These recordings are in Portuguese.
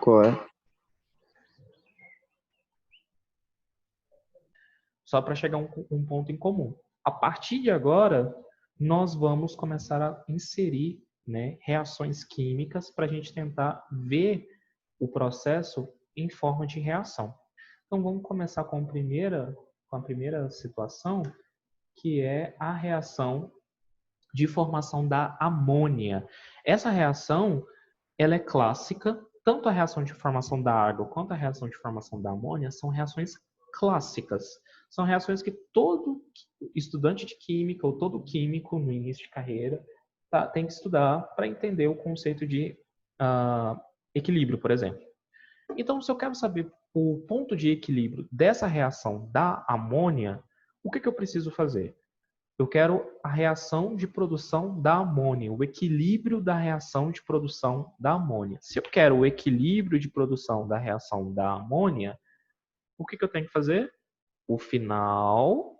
Qual é? Só para chegar a um ponto em comum. A partir de agora, nós vamos começar a inserir, né, reações químicas para a gente tentar ver o processo em forma de reação. Então, vamos começar com a primeira situação, que é a reação de formação da amônia. Essa reação, ela é clássica, tanto a reação de formação da água quanto a reação de formação da amônia são reações clássicas. São reações que todo estudante de química ou todo químico no início de carreira tem que estudar para entender o conceito de equilíbrio, por exemplo. Então, se eu quero saber o ponto de equilíbrio dessa reação da amônia, o que eu preciso fazer? Eu quero a reação de produção da amônia, o equilíbrio da reação de produção da amônia. Se eu quero o equilíbrio de produção da reação da amônia, o que eu tenho que fazer? O final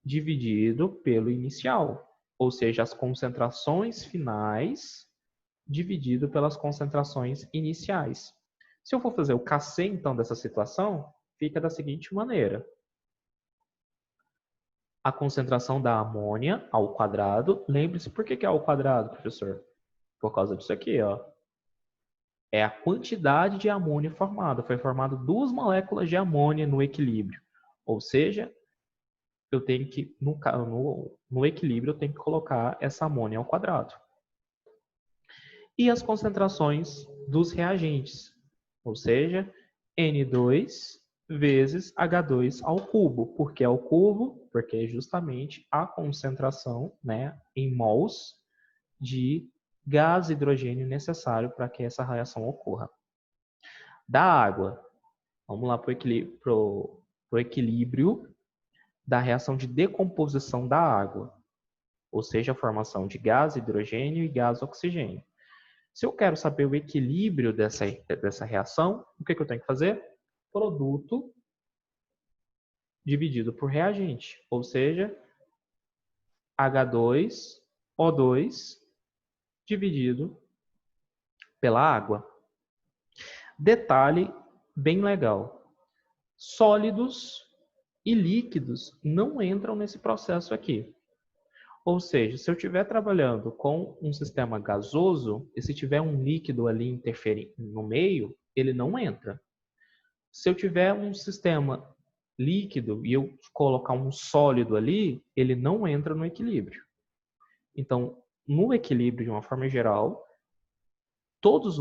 dividido pelo inicial, ou seja, as concentrações finais dividido pelas concentrações iniciais. Se eu for fazer o Kc, então, dessa situação, fica da seguinte maneira. A concentração da amônia ao quadrado. Lembre-se, por que é ao quadrado, professor? Por causa disso aqui, ó. É a quantidade de amônia formada. Foi formado 2 moléculas de amônia no equilíbrio. Ou seja, eu tenho que, no equilíbrio, eu tenho que colocar essa amônia ao quadrado. E as concentrações dos reagentes. Ou seja, N2 vezes H2 ao cubo. Por que ao cubo? Porque é justamente a concentração, né, em mols de gás hidrogênio necessário para que essa reação ocorra. Da água, vamos lá para o equilíbrio da reação de decomposição da água, ou seja, a formação de gás hidrogênio e gás oxigênio. Se eu quero saber o equilíbrio dessa reação, o que eu tenho que fazer? Produto dividido por reagente, ou seja, H2O2 dividido pela água. Detalhe bem legal. Sólidos e líquidos não entram nesse processo aqui. Ou seja, se eu estiver trabalhando com um sistema gasoso, e se tiver um líquido ali interferindo no meio, ele não entra. Se eu tiver um sistema líquido e eu colocar um sólido ali, ele não entra no equilíbrio. Então, no equilíbrio, de uma forma geral, todos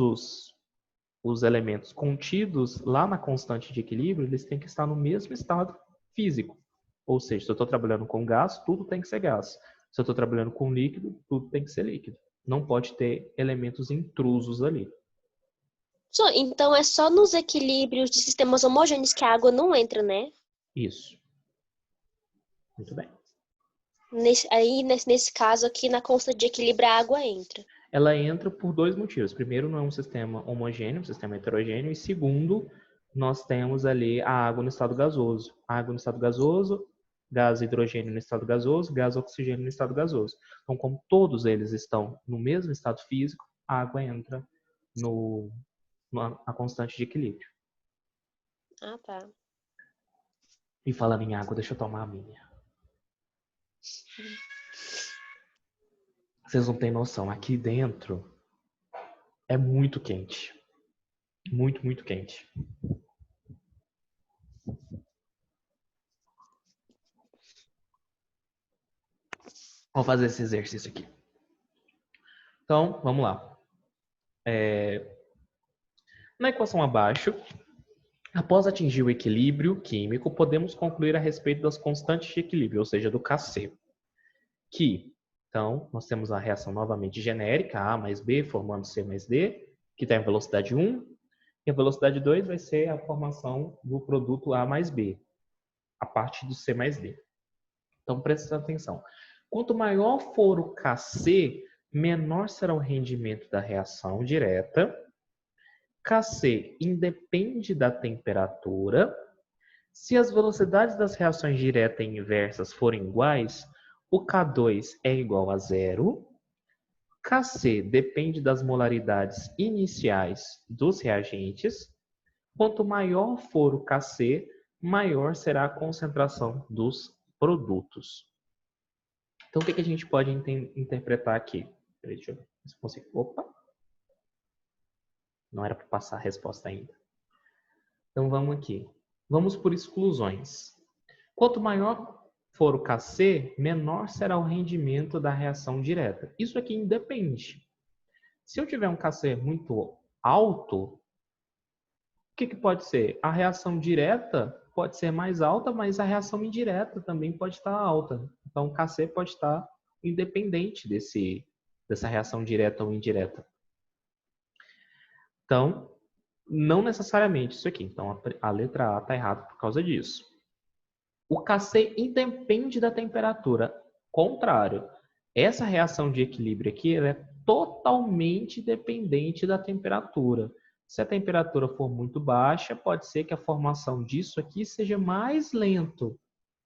os elementos contidos lá na constante de equilíbrio, eles têm que estar no mesmo estado físico. Ou seja, se eu estou trabalhando com gás, tudo tem que ser gás. Se eu estou trabalhando com líquido, tudo tem que ser líquido. Não pode ter elementos intrusos ali. Então é só nos equilíbrios de sistemas homogêneos que a água não entra, né? Isso. Muito bem. Nesse caso aqui, na constante de equilíbrio, a água entra. Ela entra por 2 motivos. Primeiro, não é um sistema homogêneo, um sistema heterogêneo. E segundo, nós temos ali a água no estado gasoso. A água no estado gasoso, gás hidrogênio no estado gasoso, gás oxigênio no estado gasoso. Então, como todos eles estão no mesmo estado físico, a água entra na constante de equilíbrio. Ah, tá. E falando em água, deixa eu tomar a minha. Vocês não têm noção. Aqui dentro é muito quente. Muito, muito quente. Vou fazer esse exercício aqui. Então, vamos lá. Na equação abaixo, após atingir o equilíbrio químico, podemos concluir a respeito das constantes de equilíbrio, ou seja, do Kc. Então, nós temos a reação novamente genérica, A mais B formando C mais D, que está em velocidade 1, e a velocidade 2 vai ser a formação do produto A mais B, a parte do C mais D. Então, preste atenção. Quanto maior for o Kc, menor será o rendimento da reação direta. Kc independe da temperatura. Se as velocidades das reações direta e inversas forem iguais, o K2 é igual a 0. Kc depende das molaridades iniciais dos reagentes. Quanto maior for o Kc, maior será a concentração dos produtos. Então, o que a gente pode interpretar aqui? Deixa eu ver se eu consigo. Opa! Não era para passar a resposta ainda. Então, vamos aqui. Vamos por exclusões. Quanto maior for o Kc, menor será o rendimento da reação direta. Isso aqui independe. Se eu tiver um Kc muito alto, o que pode ser? A reação direta pode ser mais alta, mas a reação indireta também pode estar alta. Então, o Kc pode estar independente dessa reação direta ou indireta. Então, não necessariamente isso aqui. Então, a letra A está errada por causa disso. O Kc independe da temperatura. Contrário, essa reação de equilíbrio aqui ela é totalmente dependente da temperatura. Se a temperatura for muito baixa, pode ser que a formação disso aqui seja mais lento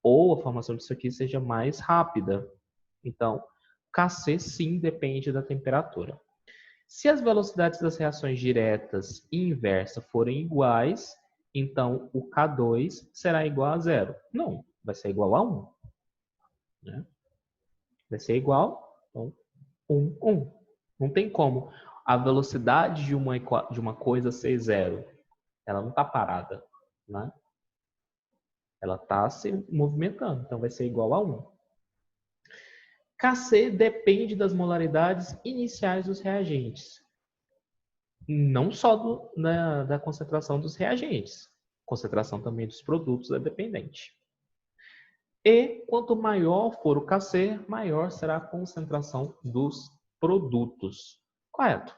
ou a formação disso aqui seja mais rápida. Então, Kc sim depende da temperatura. Se as velocidades das reações diretas e inversa forem iguais, então o K2 será igual a zero. Não, vai ser igual a 1. Né? Vai ser igual a 1. Não tem como a velocidade de uma coisa ser zero. Ela não está parada. Né? Ela está se movimentando, então vai ser igual a 1. Kc depende das molaridades iniciais dos reagentes. Não só da concentração dos reagentes. Concentração também dos produtos é dependente. E quanto maior for o Kc, maior será a concentração dos produtos. Correto?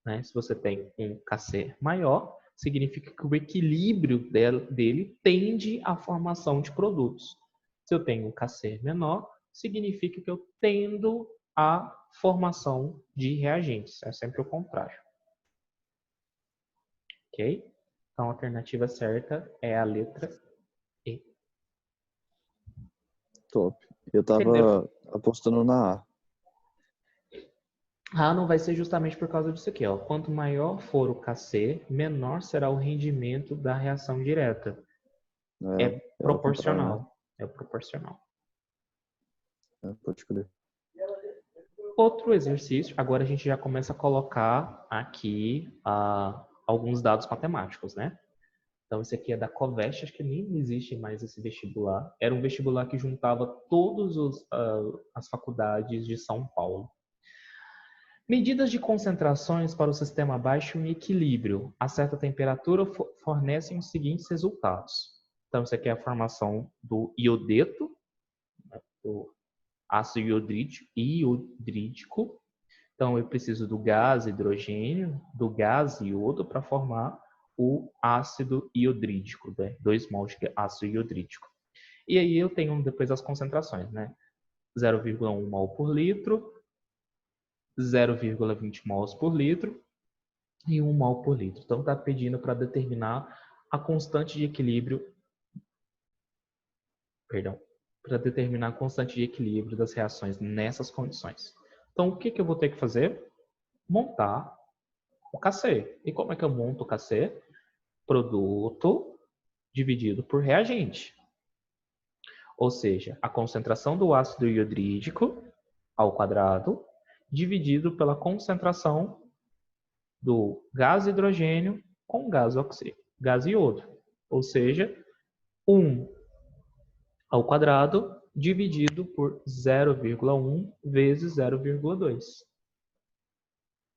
Né? Se você tem um Kc maior, significa que o equilíbrio dele tende à formação de produtos. Se eu tenho um Kc menor, significa que eu tendo à formação de reagentes. É sempre o contrário. Ok? Então, a alternativa certa é a letra E. Top. Eu tava apostando na A. A não vai ser justamente por causa disso aqui. Ó. Quanto maior for o Kc, menor será o rendimento da reação direta. É proporcional. É proporcional. Pode crer. Outro exercício. Agora a gente já começa a colocar aqui alguns dados matemáticos, né? Então, esse aqui é da Covest, acho que nem existe mais esse vestibular. Era um vestibular que juntava todas as faculdades de São Paulo. Medidas de concentrações para o sistema baixo em equilíbrio a certa temperatura fornecem os seguintes resultados. Então, isso aqui é a formação do iodeto, do ácido iodrídico. Então, eu preciso do gás hidrogênio, do gás iodo para formar o ácido iodrídico, né? 2 mols de ácido iodrídico. E aí eu tenho depois as concentrações, né? 0,1 mol por litro, 0,20 mols por litro e 1 mol por litro. Então, está pedindo para determinar a constante de equilíbrio, para determinar a constante de equilíbrio das reações nessas condições. Então, o que eu vou ter que fazer? Montar o Kc. E como é que eu monto o Kc? Produto dividido por reagente. Ou seja, a concentração do ácido iodrídico ao quadrado dividido pela concentração do gás hidrogênio com gás iodo. Ou seja, 1 ao quadrado dividido por 0,1 vezes 0,2.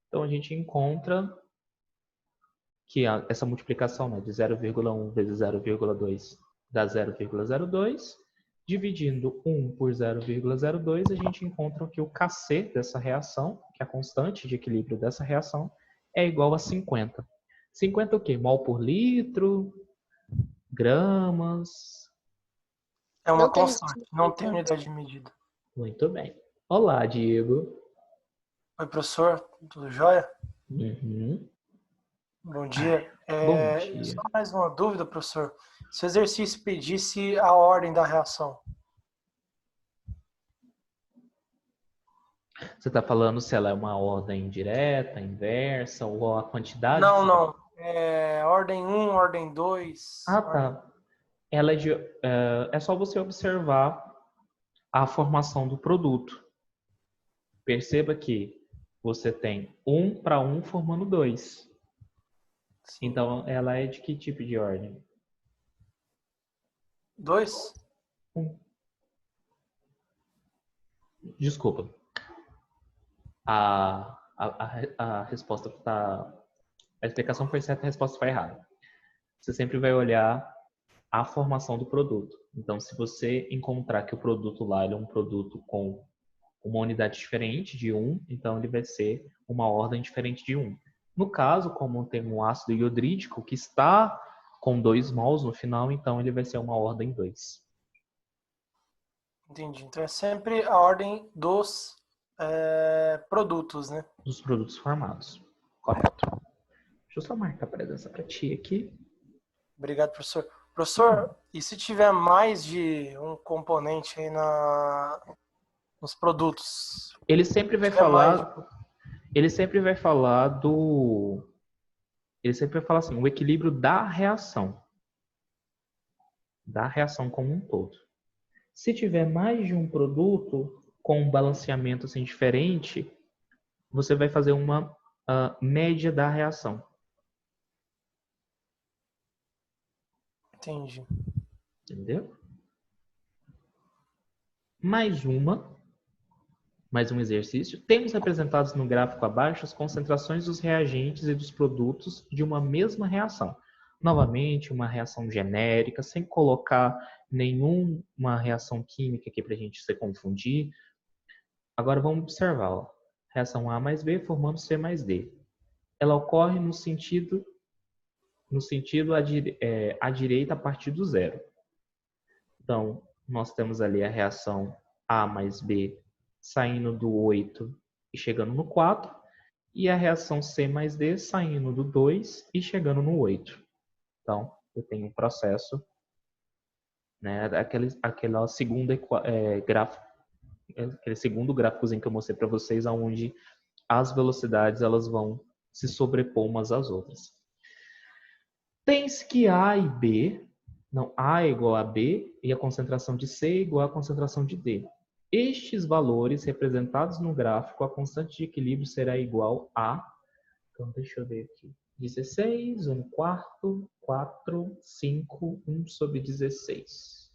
Então, a gente encontra que essa multiplicação, né, de 0,1 vezes 0,2 dá 0,02. Dividindo 1 por 0,02, a gente encontra que o Kc dessa reação, que é a constante de equilíbrio dessa reação, é igual a 50. 50 o quê? Mol por litro? Gramas? É uma constante, não tem unidade de medida. Muito bem. Olá, Diego. Oi, professor. Tudo jóia? Uhum. Bom dia. Bom dia. Só mais uma dúvida, professor. Se o exercício pedisse a ordem da reação? Você está falando se ela é uma ordem direta, inversa, ou a quantidade? Não, não. É ordem 1, ordem 2. Ah, tá. Ela é só você observar a formação do produto. Perceba que você tem 1 para 1 formando 2. Então, ela é de que tipo de ordem? 2? Desculpa. A resposta tá... A explicação foi certa, a resposta foi errada. Você sempre vai olhar a formação do produto. Então, se você encontrar que o produto lá ele é um produto com uma unidade diferente de 1, então ele vai ser uma ordem diferente de 1. No caso, como tem um ácido iodrídico que está com 2 mols no final, então ele vai ser uma ordem 2. Entendi. Então é sempre a ordem dos produtos, né? Dos produtos formados. Correto. Deixa eu só marcar a presença para ti aqui. Obrigado, professor. Professor, e se tiver mais de um componente aí nos produtos? Ele sempre vai falar assim, o equilíbrio da reação como um todo. Se tiver mais de um produto com um balanceamento assim diferente, você vai fazer uma média da reação. Entendi. Entendeu? Mais um exercício. Temos representados no gráfico abaixo as concentrações dos reagentes e dos produtos de uma mesma reação. Novamente, uma reação genérica, sem colocar nenhuma reação química aqui para a gente se confundir. Agora vamos observar. Ó. Reação A mais B formando C mais D. Ela ocorre no sentido à direita a partir do zero. Então, nós temos ali a reação A mais B saindo do 8 e chegando no 4, e a reação C mais D saindo do 2 e chegando no 8. Então, eu tenho um processo, né, aquele segundo gráficozinho que eu mostrei para vocês, onde as velocidades elas vão se sobrepor umas às outras. Tem-se que A e B, A é igual a B e a concentração de C é igual à concentração de D. Estes valores representados no gráfico, a constante de equilíbrio será igual a, então deixa eu ver aqui, 16, 1 quarto, 4, 5, 1 sobre 16.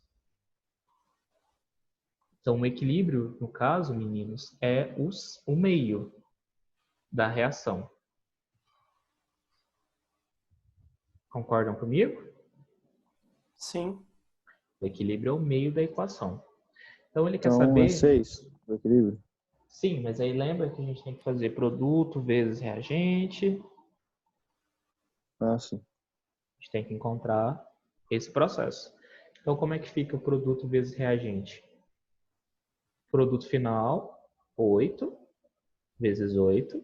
Então o equilíbrio, no caso, meninos, é o meio da reação. Concordam comigo? Sim. O equilíbrio é o meio da equação. Então ele quer saber... Então é 6 o equilíbrio? Sim, mas aí lembra que a gente tem que fazer produto vezes reagente. Ah, sim. A gente tem que encontrar esse processo. Então como é que fica o produto vezes reagente? Produto final, 8 vezes 8,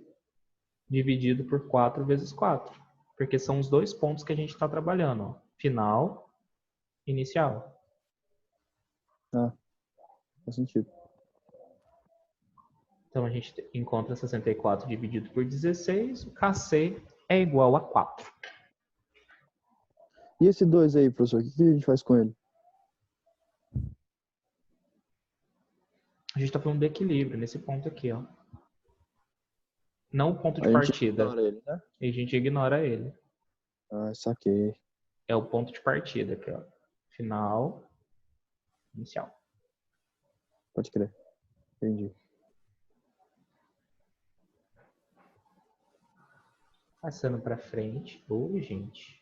dividido por 4 vezes 4. Porque são os dois pontos que a gente está trabalhando. Ó. Final, inicial. Ah, faz sentido. Então a gente encontra 64 dividido por 16, o Kc é igual a 4. E esse 2 aí, professor, o que a gente faz com ele? A gente está falando do equilíbrio, nesse ponto aqui, ó. Não o ponto de A gente partida. ignora ele, né? E a gente ignora ele. Ah, saquei. É o ponto de partida aqui, ó. Final, inicial. Pode crer. Entendi. Passando para frente. Ô, gente.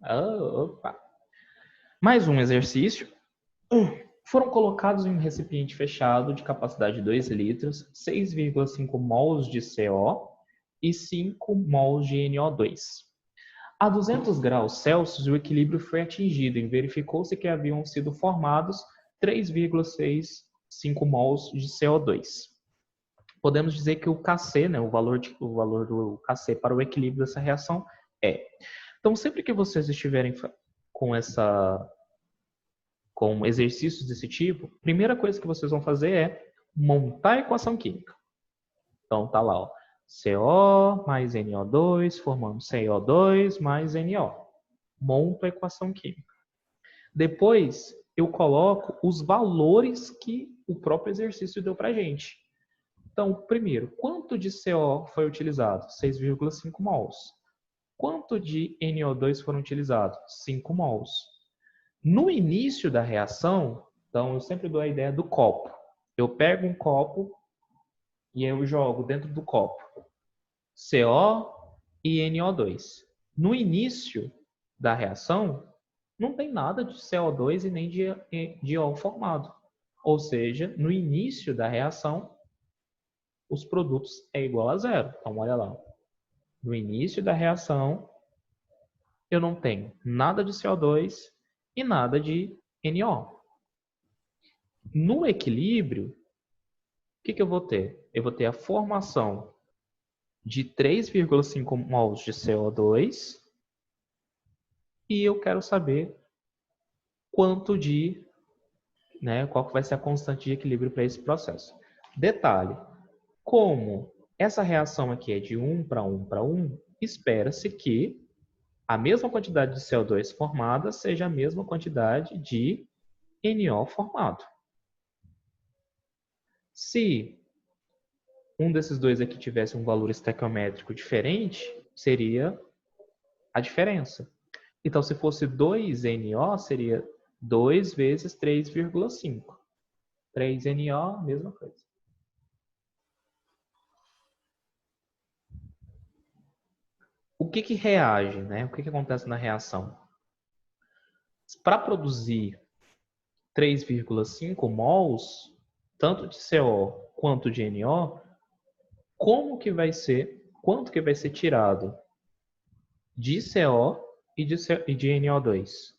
Opa. Mais um exercício. Foram colocados em um recipiente fechado de capacidade de 2 litros, 6,5 mols de CO e 5 mols de NO2. A 200 graus Celsius, o equilíbrio foi atingido e verificou-se que haviam sido formados 3,65 mols de CO2. Podemos dizer que o Kc, né, o valor do Kc para o equilíbrio dessa reação é Então, sempre que vocês estiverem com exercícios desse tipo, a primeira coisa que vocês vão fazer é montar a equação química. Então, tá lá, ó, CO mais NO2 formando CO2 mais NO. Monto a equação química. Depois, eu coloco os valores que o próprio exercício deu pra gente. Então, primeiro, quanto de CO foi utilizado? 6,5 mols. Quanto de NO2 foram utilizados? 5 mols. No início da reação, então eu sempre dou a ideia do copo. Eu pego um copo e eu jogo dentro do copo CO e NO2. No início da reação, não tem nada de CO2 e nem de O formado. Ou seja, no início da reação, os produtos é igual a zero. Então, olha lá. No início da reação, eu não tenho nada de CO2 e nada de NO. No equilíbrio, o que eu vou ter? Eu vou ter a formação de 3,5 mols de CO2 e eu quero saber quanto de, qual que vai ser a constante de equilíbrio para esse processo. Detalhe, como essa reação aqui é de 1 para 1 para 1, espera-se que a mesma quantidade de CO2 formada seja a mesma quantidade de NO formado. Se um desses dois aqui tivesse um valor estequiométrico diferente, seria a diferença. Então, se fosse 2NO, seria 2 vezes 3,5. 3NO, mesma coisa. O que reage, né? O que acontece na reação? Para produzir 3,5 mols, tanto de CO quanto de NO, quanto que vai ser tirado de CO e de NO2?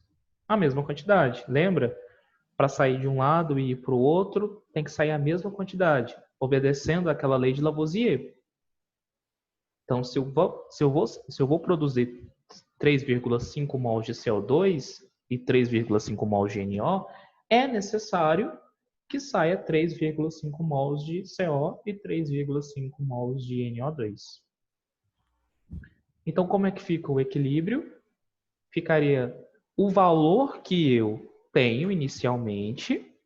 A mesma quantidade. Lembra? Para sair de um lado e ir para o outro, tem que sair a mesma quantidade, obedecendo àquela lei de Lavoisier. Então, se eu vou produzir 3,5 mols de CO2 e 3,5 mols de NO, é necessário que saia 3,5 mols de CO e 3,5 mols de NO2. Então, como é que fica o equilíbrio? Ficaria o valor que eu tenho inicialmente,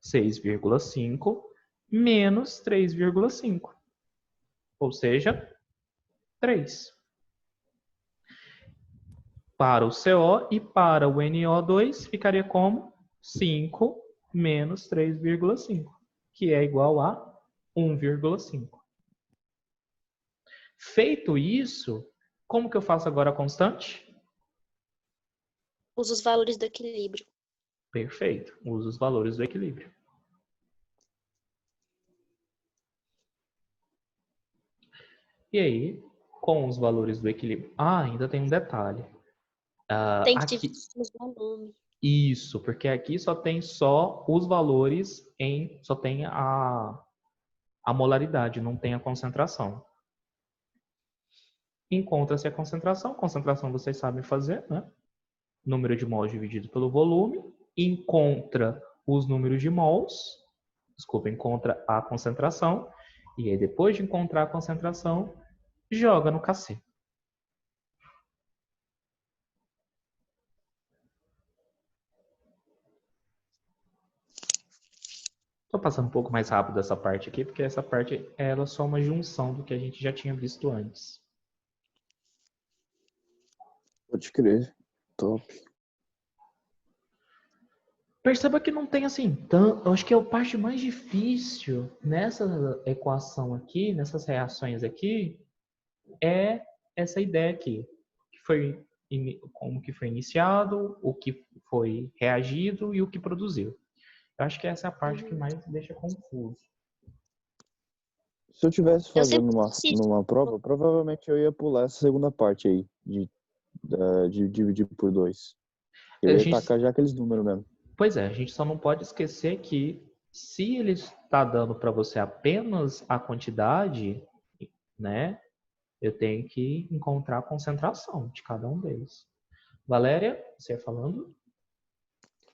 6,5, menos 3,5. Ou seja, 3. Para o CO e para o NO2, ficaria como 5 menos 3,5, que é igual a 1,5. Feito isso, como que eu faço agora a constante? Usa os valores do equilíbrio. Perfeito. Uso os valores do equilíbrio. E aí, com os valores do equilíbrio... ainda tem um detalhe. Tem que Aqui... dividir os volumes. Isso, porque aqui só tem os valores só tem a molaridade, não tem a concentração. Encontra-se a concentração vocês sabem fazer, né? Número de mols dividido pelo volume, encontra os números de mols, encontra a concentração, e aí depois de encontrar a concentração, joga no KC. Estou passando um pouco mais rápido essa parte aqui, porque essa parte ela é só uma junção do que a gente já tinha visto antes. Pode crer. Top. Perceba que não tem assim, eu acho que é a parte mais difícil nessa equação aqui, nessas reações aqui, é essa ideia aqui, como que foi iniciado, o que foi reagido e o que produziu. Eu acho que essa é a parte que mais deixa confuso. Se eu tivesse fazendo numa prova, provavelmente eu ia pular essa segunda parte aí, de dividir por 2. Eu ia tacar já aqueles números mesmo. Pois é, a gente só não pode esquecer que se ele está dando para você apenas a quantidade, né, Eu tenho que encontrar a concentração de cada um deles. Valéria, você ia falando?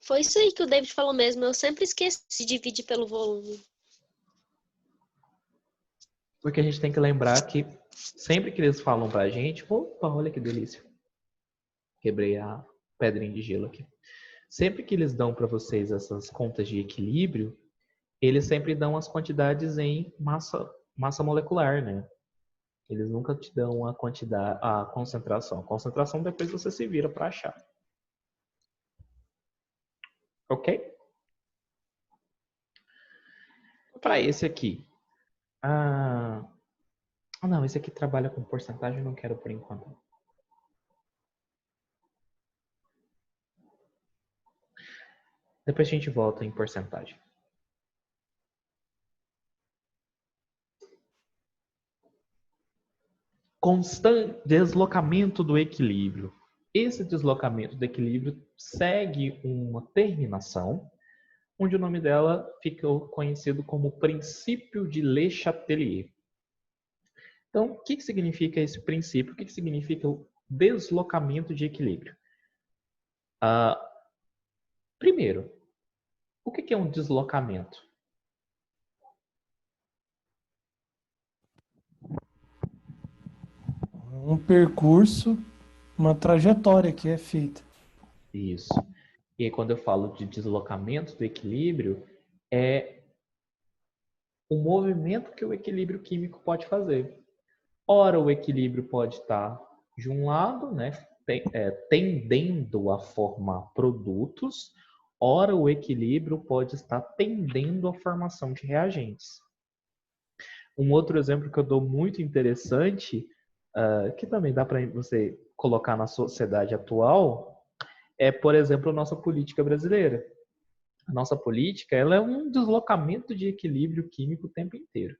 Foi isso aí que o David falou mesmo. Eu sempre esqueço de dividir pelo volume. Porque a gente tem que lembrar que sempre que eles falam pra gente... Opa, olha que delícia. Quebrei a pedrinha de gelo aqui. Sempre que eles dão para vocês essas contas de equilíbrio, eles sempre dão as quantidades em massa molecular, né? Eles nunca te dão a quantidade, a concentração. A concentração depois você se vira para achar. Ok? Para esse aqui. Não, esse aqui trabalha com porcentagem, eu não quero por enquanto. Depois a gente volta em porcentagem. Constante deslocamento do equilíbrio. Esse deslocamento do equilíbrio segue uma terminação, onde o nome dela ficou conhecido como princípio de Le Chatelier. Então, o que significa esse princípio? O que significa o deslocamento de equilíbrio? Primeiro, o que é um deslocamento? Um percurso, uma trajetória que é feita. Isso. E aí, quando eu falo de deslocamento do equilíbrio, é o movimento que o equilíbrio químico pode fazer. Ora, o equilíbrio pode estar de um lado, né, tendendo a formar produtos, ora, o equilíbrio pode estar tendendo à formação de reagentes. Um outro exemplo que eu dou muito interessante, que também dá para você colocar na sociedade atual, é, por exemplo, a nossa política brasileira. A nossa política, ela é um deslocamento de equilíbrio químico o tempo inteiro.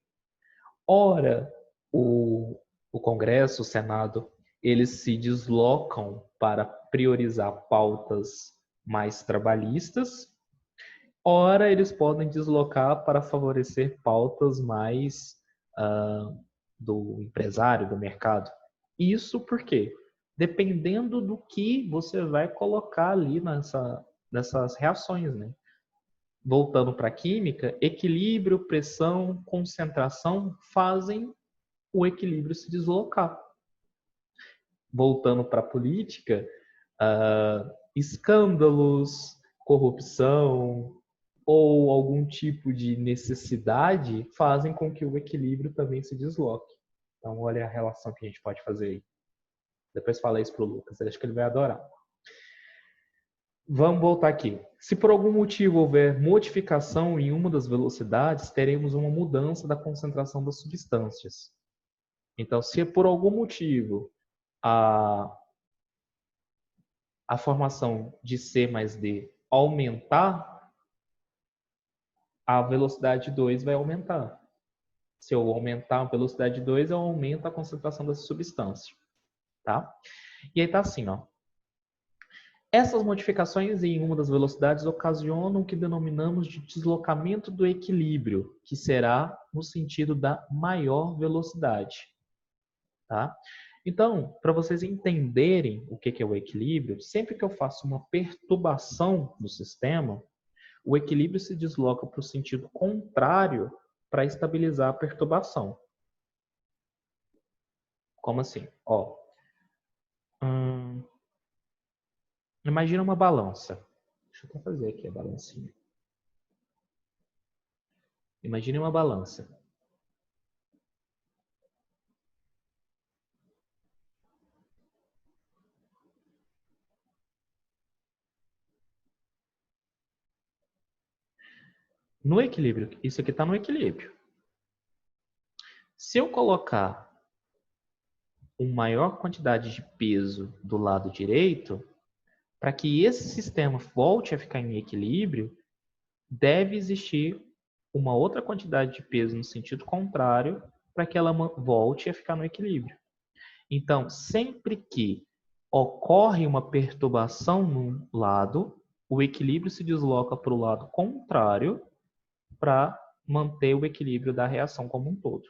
Ora, o Congresso, o Senado, eles se deslocam para priorizar pautas mais trabalhistas. Ora, eles podem deslocar para favorecer pautas mais do empresário, do mercado. Isso por quê? Dependendo do que você vai colocar ali nessas reações, né? Voltando para a química, equilíbrio, pressão, concentração fazem o equilíbrio se deslocar. Voltando para a política, escândalos, corrupção ou algum tipo de necessidade fazem com que o equilíbrio também se desloque. Então, olha a relação que a gente pode fazer aí. Depois fala isso para o Lucas, eu acho que ele vai adorar. Vamos voltar aqui. Se por algum motivo houver modificação em uma das velocidades, teremos uma mudança da concentração das substâncias. Então, se por algum motivo a formação de C mais D aumentar, a velocidade 2 vai aumentar. Se eu aumentar a velocidade 2, eu aumento a concentração dessa substância. Tá? E aí tá assim, ó. Essas modificações em uma das velocidades ocasionam o que denominamos de deslocamento do equilíbrio, que será no sentido da maior velocidade. Tá? Então, para vocês entenderem o que é o equilíbrio, sempre que eu faço uma perturbação no sistema, o equilíbrio se desloca para o sentido contrário para estabilizar a perturbação. Como assim? Ó, imagina uma balança. Deixa eu até fazer aqui a balancinha. Imagine uma balança. No equilíbrio, isso aqui está no equilíbrio. Se eu colocar uma maior quantidade de peso do lado direito, para que esse sistema volte a ficar em equilíbrio, deve existir uma outra quantidade de peso no sentido contrário para que ela volte a ficar no equilíbrio. Então, sempre que ocorre uma perturbação num lado, o equilíbrio se desloca para o lado contrário para manter o equilíbrio da reação como um todo.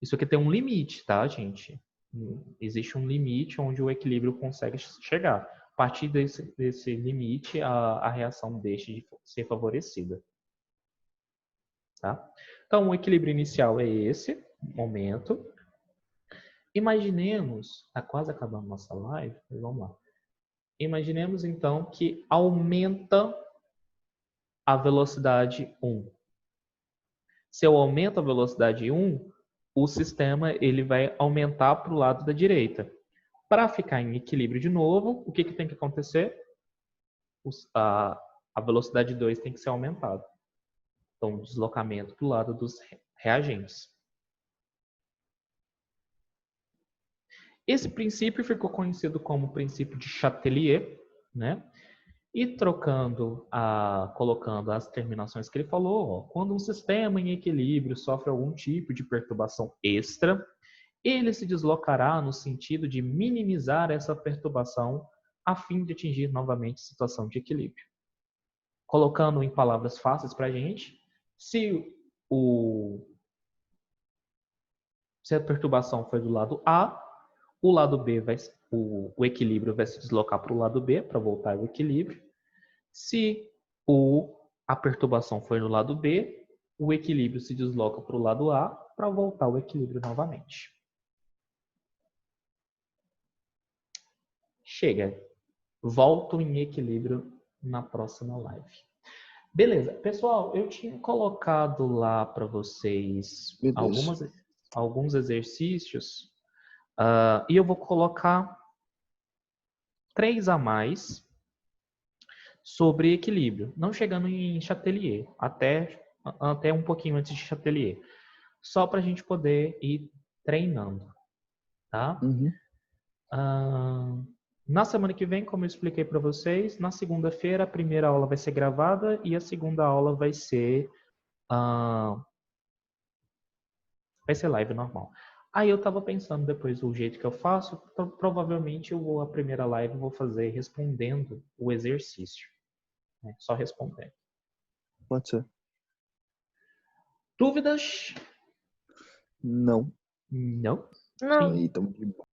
Isso aqui tem um limite, tá, gente? Existe um limite onde o equilíbrio consegue chegar. A partir desse limite, a reação deixa de ser favorecida. Tá? Então, o equilíbrio inicial é esse momento. Imaginemos, está quase acabando nossa live, mas vamos lá. Imaginemos, então, que aumenta a velocidade 1. Se eu aumento a velocidade 1, o sistema ele vai aumentar para o lado da direita. Para ficar em equilíbrio de novo, o que tem que acontecer? A velocidade 2 tem que ser aumentada. Então, deslocamento para o lado dos reagentes. Esse princípio ficou conhecido como princípio de Chatelier, né? E colocando as terminações que ele falou, ó, quando um sistema em equilíbrio sofre algum tipo de perturbação extra, ele se deslocará no sentido de minimizar essa perturbação a fim de atingir novamente a situação de equilíbrio. Colocando em palavras fáceis para a gente, se a perturbação foi do lado A, o lado B o equilíbrio vai se deslocar para o lado B para voltar ao equilíbrio. Se a perturbação foi no lado B, o equilíbrio se desloca para o lado A para voltar ao equilíbrio novamente. Chega. Volto em equilíbrio na próxima live. Beleza. Pessoal, eu tinha colocado lá para vocês alguns exercícios e eu vou colocar 3 a mais sobre equilíbrio. Não chegando em Chatelier, até um pouquinho antes de Chatelier. Só para a gente poder ir treinando. Tá? Na semana que vem, como eu expliquei para vocês, na segunda-feira a primeira aula vai ser gravada e a segunda aula vai ser live normal. Aí eu estava pensando depois o jeito que eu faço, provavelmente a primeira live eu vou fazer respondendo o exercício. Né? Só respondendo. Pode ser. Dúvidas? Não. Não? Não. Sim, estamos de boa.